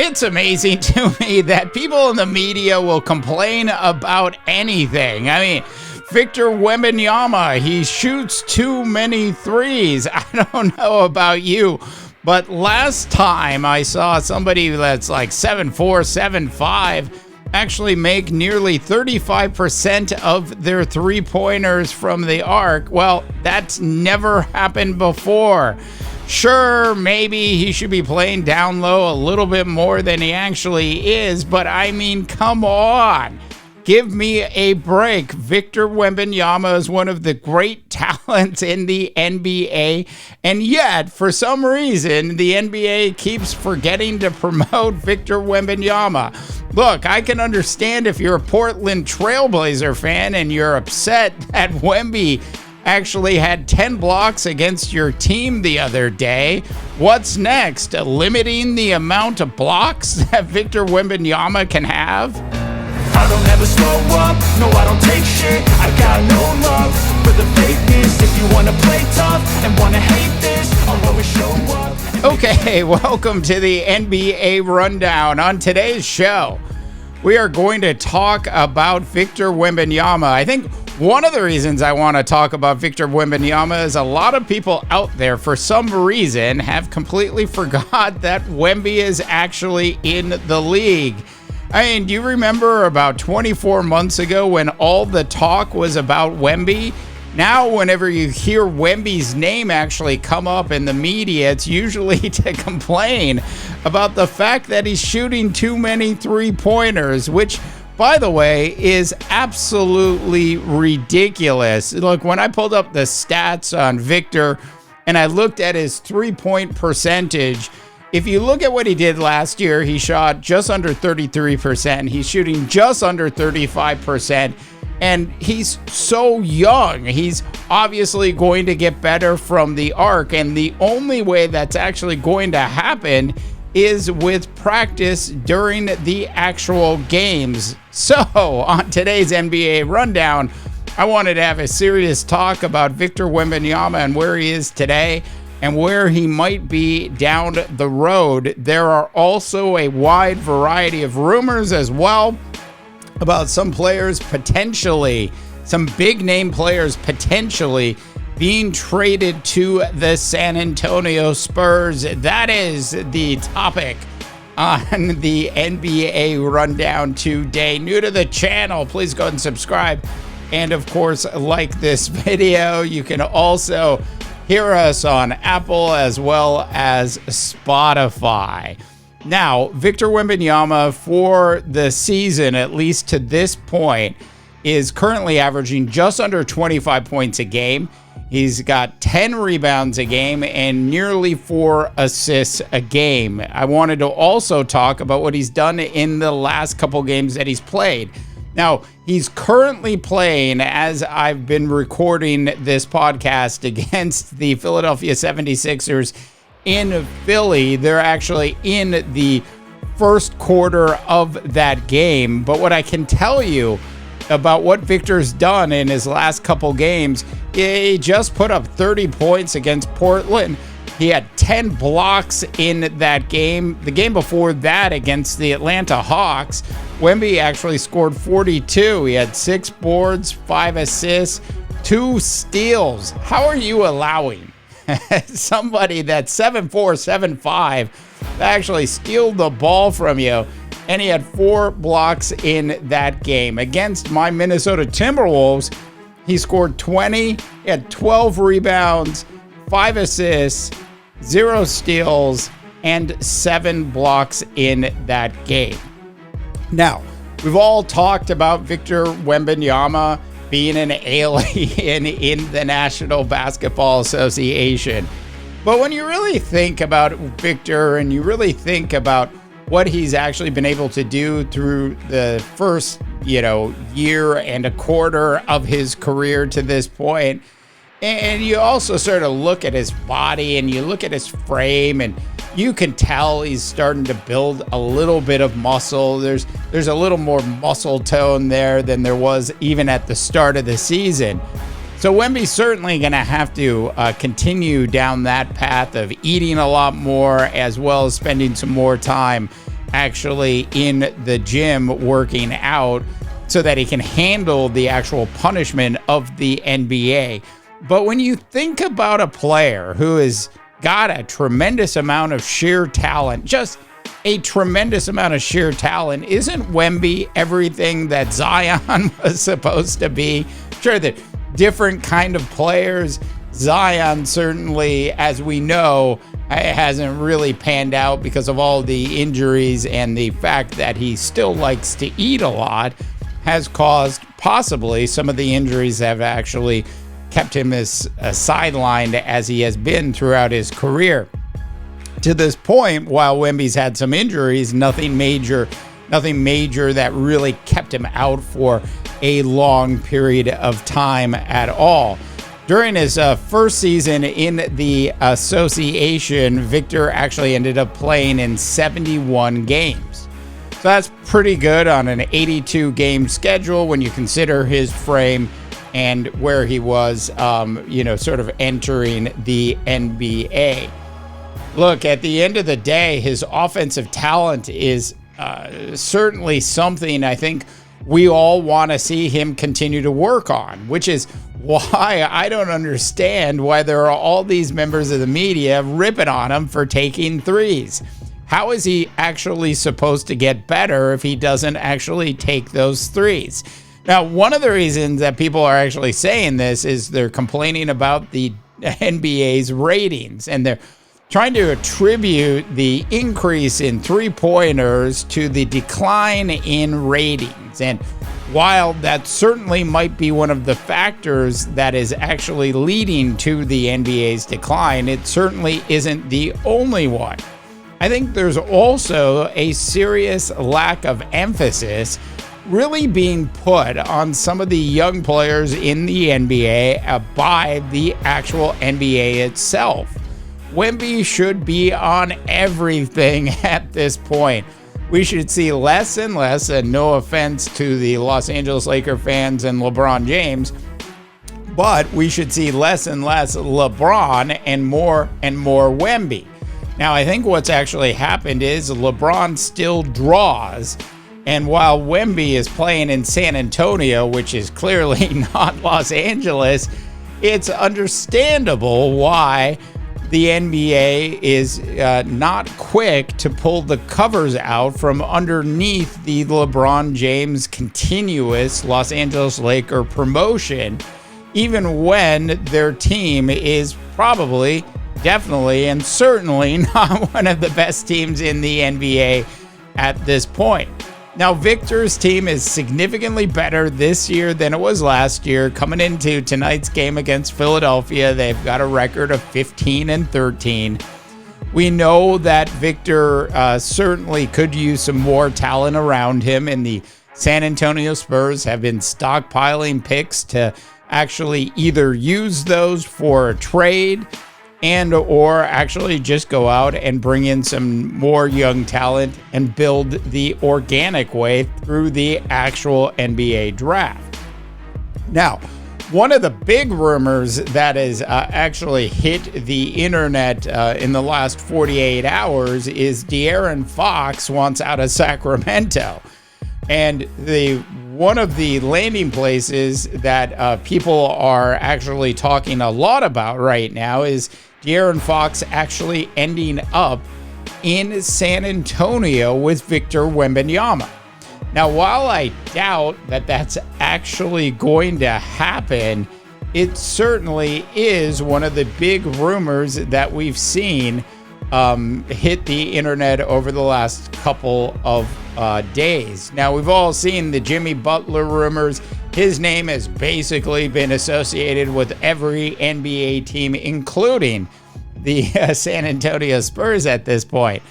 It's amazing to me that people in the media will complain about anything. I mean, Victor Wembanyama, he shoots too many threes. I don't know about you, but last time I saw somebody that's like 7'4", 7'5", actually make nearly 35% of their three-pointers from the arc. Well, that's never happened before. Sure, maybe he should be playing down low a little bit more than he actually is, but I mean, come on. Give me a break. Victor Wembanyama is one of the great talents in the NBA, and yet, for some reason, the NBA keeps forgetting to promote Victor Wembanyama. Look, I can understand if you're a Portland Trailblazer fan and you're upset that Wemby actually had 10 blocks against your team the other day. What's next? Limiting the amount of blocks that Victor Wembanyama can have? I don't ever slow up, no I don't take shit. I got no love for the fakeness. If you wanna play tough and wanna hate this, I'll always show up. Okay, welcome to the NBA Rundown. On today's show, we are going to talk about Victor Wembanyama. I think one of the reasons I want to talk about Victor Wembanyama is a lot of people out there, for some reason, have completely forgot that Wemby is actually in the league. I mean, do you remember about 24 months ago when all the talk was about Wemby? Now, whenever you hear Wemby's name actually come up in the media, it's usually to complain about the fact that he's shooting too many three-pointers, which, by the way, is absolutely ridiculous. Look, when I pulled up the stats on Victor and I looked at his three-point percentage, if you look at what he did last year, he shot just under 33%. He's shooting just under 35%. And he's so young. He's obviously going to get better from the arc. And the only way that's actually going to happen is with practice during the actual games. So on today's NBA Rundown, I wanted to have a serious talk about Victor Wembanyama and where he is today and where he might be down the road. There are also a wide variety of rumors as well about some players potentially, some big name players potentially being traded to the San Antonio Spurs. That is the topic on the NBA Rundown today. New to the channel, please go and subscribe. And of course, like this video. You can also hear us on Apple as well as Spotify. Now, Victor Wembanyama for the season, at least to this point, is currently averaging just under 25 points a game. He's got 10 rebounds a game and nearly 4 assists a game. I wanted to also talk about what he's done in the last couple games that he's played. Now, he's currently playing, as I've been recording this podcast, against the Philadelphia 76ers in Philly. They're actually in the first quarter of that game. But what I can tell you about what Victor's done in his last couple games, he just put up 30 points against Portland. He had 10 blocks in that game. The game before that against the Atlanta Hawks, Wemby actually scored 42. He had 6 boards, 5 assists, 2 steals. How are you allowing somebody that's 7'4", 7'5", actually steal the ball from you? And he had 4 blocks in that game. Against my Minnesota Timberwolves, he scored 20, he had 12 rebounds, 5 assists, 0 steals, and 7 blocks in that game. Now, we've all talked about Victor Wembanyama being an alien in the National Basketball Association. But when you really think about Victor and you really think about what he's actually been able to do through the first, year and a quarter of his career to this point, and you also sort of look at his body and you look at his frame, and you can tell he's starting to build a little bit of muscle. There's a little more muscle tone there than there was even at the start of the season. So Wemby's certainly going to have to continue down that path of eating a lot more, as well as spending some more time actually in the gym working out so that he can handle the actual punishment of the NBA. But when you think about a player who has got a tremendous amount of sheer talent, just a tremendous amount of sheer talent, isn't Wemby everything that Zion was supposed to be? Sure, they're different kind of players. Zion certainly, as we know, hasn't really panned out because of all the injuries, and the fact that he still likes to eat a lot has caused possibly some of the injuries that have actually kept him as sidelined as he has been throughout his career. To this point, while Wemby's had some injuries, nothing major that really kept him out for a long period of time at all. During his first season in the association, Victor actually ended up playing in 71 games. So that's pretty good on an 82-game schedule when you consider his frame and where he was, sort of entering the NBA. Look, at the end of the day, his offensive talent is certainly something I think we all want to see him continue to work on, which is why I don't understand why there are all these members of the media ripping on him for taking threes. How is he actually supposed to get better if he doesn't actually take those threes? Now, one of the reasons that people are actually saying this is they're complaining about the NBA's ratings, and they're trying to attribute the increase in three-pointers to the decline in ratings. And while that certainly might be one of the factors that is actually leading to the NBA's decline, it certainly isn't the only one. I think there's also a serious lack of emphasis really being put on some of the young players in the NBA by the actual NBA itself. Wemby should be on everything at this point. We should see less and less, and no offense to the Los Angeles Lakers fans and LeBron James, but we should see less and less LeBron and more Wemby. Now, I think what's actually happened is LeBron still draws, and while Wemby is playing in San Antonio, which is clearly not Los Angeles, it's understandable why the NBA is not quick to pull the covers out from underneath the LeBron James continuous Los Angeles Laker promotion, even when their team is probably, definitely, and certainly not one of the best teams in the NBA at this point. Now, Victor's team is significantly better this year than it was last year. Coming into tonight's game against Philadelphia, they've got a record of 15-13. We know that Victor certainly could use some more talent around him, and the San Antonio Spurs have been stockpiling picks to actually either use those for a trade and or actually just go out and bring in some more young talent and build the organic way through the actual NBA draft. Now, one of the big rumors that has actually hit the internet in the last 48 hours is De'Aaron Fox wants out of Sacramento. And one of the landing places that people are actually talking a lot about right now is De'Aaron Fox actually ending up in San Antonio with Victor Wembanyama. Now, while I doubt that that's actually going to happen, it certainly is one of the big rumors that we've seen hit the internet over the last couple of days. Now, we've all seen the Jimmy Butler rumors. His name has basically been associated with every NBA team, including the San Antonio Spurs at this point.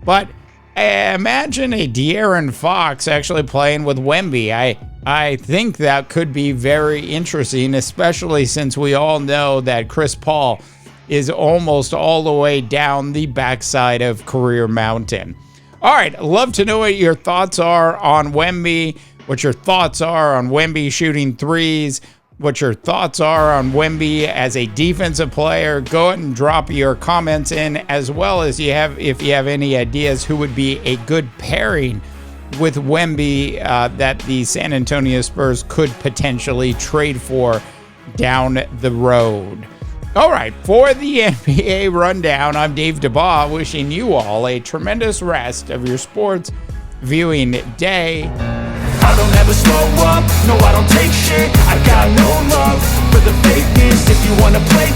But imagine a De'Aaron Fox actually playing with Wemby. I think that could be very interesting, especially since we all know that Chris Paul is almost all the way down the backside of Career Mountain. All right, I'd love to know what your thoughts are on Wemby, what your thoughts are on Wemby shooting threes, what your thoughts are on Wemby as a defensive player. Go ahead and drop your comments in, as well as if you have any ideas who would be a good pairing with Wemby that the San Antonio Spurs could potentially trade for down the road. All right, for the NBA rundown, I'm Dave DeBaugh, wishing you all a tremendous rest of your sports viewing day. I don't ever slow up, no I don't take shit. I got no love for the fakeness. If you wanna play